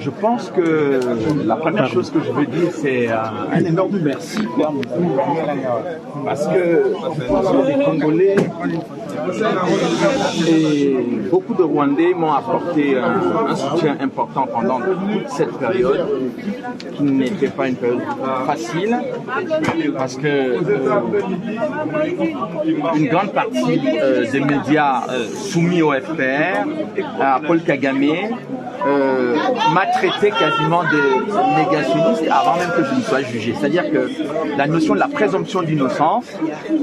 Je pense que la première chose que je veux dire, c'est un énorme merci. Parce que les Congolais et beaucoup de Rwandais m'ont apporté un soutien important pendant toute cette période, qui n'était pas une période facile, parce que une grande partie des médias soumis au FPR, à Paul Kagame, m'a traité quasiment de négationniste avant même que je ne sois jugé. C'est-à-dire que la notion de la présomption d'innocence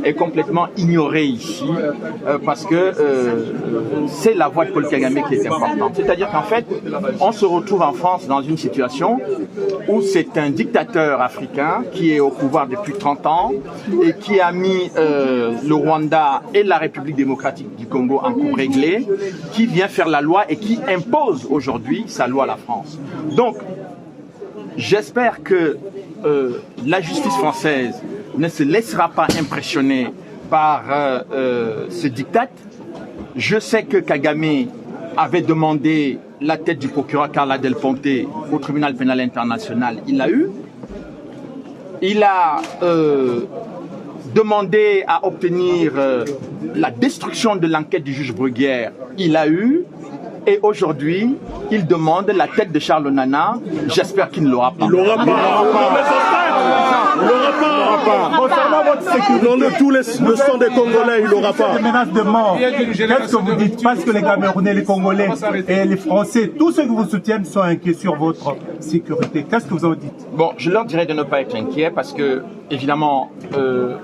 est complètement ignorée ici parce que c'est la voix de Paul Kagame qui est importante. C'est-à-dire qu'en fait, on se retrouve en France dans une situation où c'est un dictateur africain qui est au pouvoir depuis 30 ans et qui a mis le Rwanda et la République démocratique du Congo en cours réglé, qui vient faire la loi et qui impose aujourd'hui sa loi à la France. Donc, j'espère que la justice française ne se laissera pas impressionner par ce diktat. Je sais que Kagame avait demandé la tête du procureur Carla Del Ponte au tribunal pénal international. Il l'a eu. Il a demandé à obtenir la destruction de l'enquête du juge Bruguière. Il l'a eu. Et aujourd'hui, il demande la tête de Charles Nana. J'espère qu'il ne l'aura pas. Il l'aura pas. Il l'aura pas. Concernant votre sécurité, dans tous les leçons des Congolais, il l'aura pas. Des menaces de mort. Qu'est-ce que vous dites? Parce que les Camerounais, les Congolais et les Français, tous ceux qui vous soutiennent sont inquiets sur votre sécurité. Qu'est-ce que vous en dites? Bon, je leur dirais de ne pas être inquiets parce que, évidemment,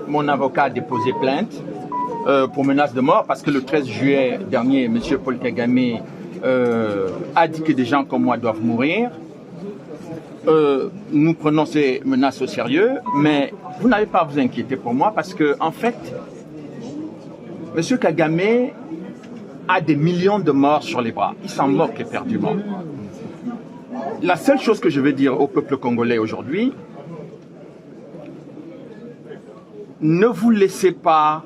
mon avocat a déposé plainte pour menace de mort parce que le 13 juillet dernier, M. Paul Kagame a dit que des gens comme moi doivent mourir. Nous prenons ces menaces au sérieux, mais vous n'avez pas à vous inquiéter pour moi parce que, en fait, M. Kagame a des millions de morts sur les bras. Il s'en moque éperdument. La seule chose que je veux dire au peuple congolais aujourd'hui, ne vous laissez pas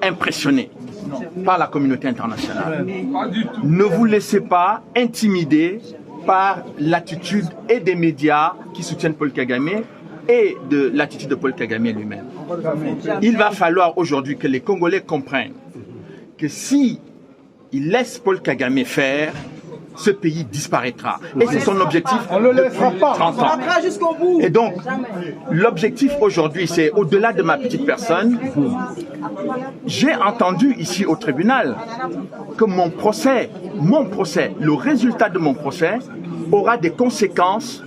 impressionner par la communauté internationale. Ne vous laissez pas intimider par l'attitude et des médias qui soutiennent Paul Kagame et de l'attitude de Paul Kagame lui-même. Il va falloir aujourd'hui que les Congolais comprennent que si ils laissent Paul Kagame faire, ce pays disparaîtra. Et c'est son objectif depuis 30 ans. Et donc, l'objectif aujourd'hui, c'est au-delà de ma petite personne. J'ai entendu ici au tribunal que mon procès, le résultat de mon procès aura des conséquences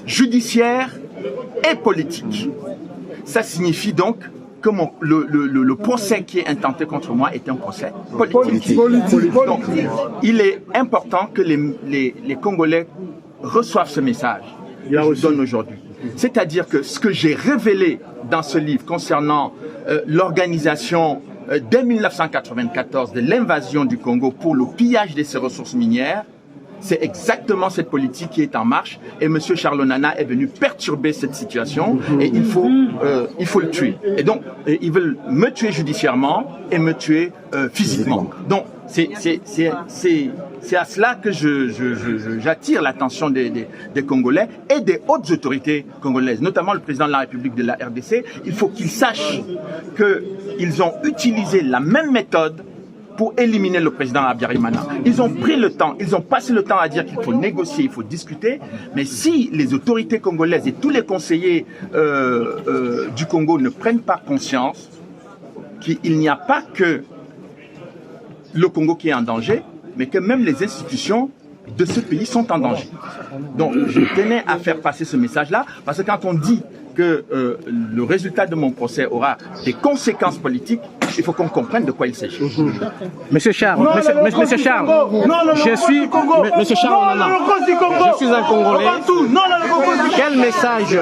judiciaires et politiques. Ça signifie donc que le procès qui est intenté contre moi est un procès politique. Donc, il est important que les Congolais reçoivent ce message que je donne aujourd'hui. C'est-à-dire que ce que j'ai révélé dans ce livre concernant l'organisation dès 1994 de l'invasion du Congo pour le pillage de ses ressources minières, c'est exactement cette politique qui est en marche et M. Charles Nana est venu perturber cette situation et il faut le tuer. Et donc, ils veulent me tuer judiciairement et me tuer physiquement. Donc, c'est à cela que j'attire l'attention des Congolais et des hautes autorités congolaises, notamment le président de la République de la RDC. Il faut qu'ils sachent qu'ils ont utilisé la même méthode pour éliminer le président Habyarimana. Ils ont pris le temps, ils ont passé le temps à dire qu'il faut négocier, il faut discuter, mais si les autorités congolaises et tous les conseillers du Congo ne prennent pas conscience qu'il n'y a pas que le Congo qui est en danger, mais que même les institutions de ce pays sont en danger. Donc je tenais à faire passer ce message-là, parce que quand on dit que le résultat de mon procès aura des conséquences politiques, il faut qu'on comprenne de quoi il s'agit. Monsieur Charles, Monsieur Charles, je suis un Congolais. Quel message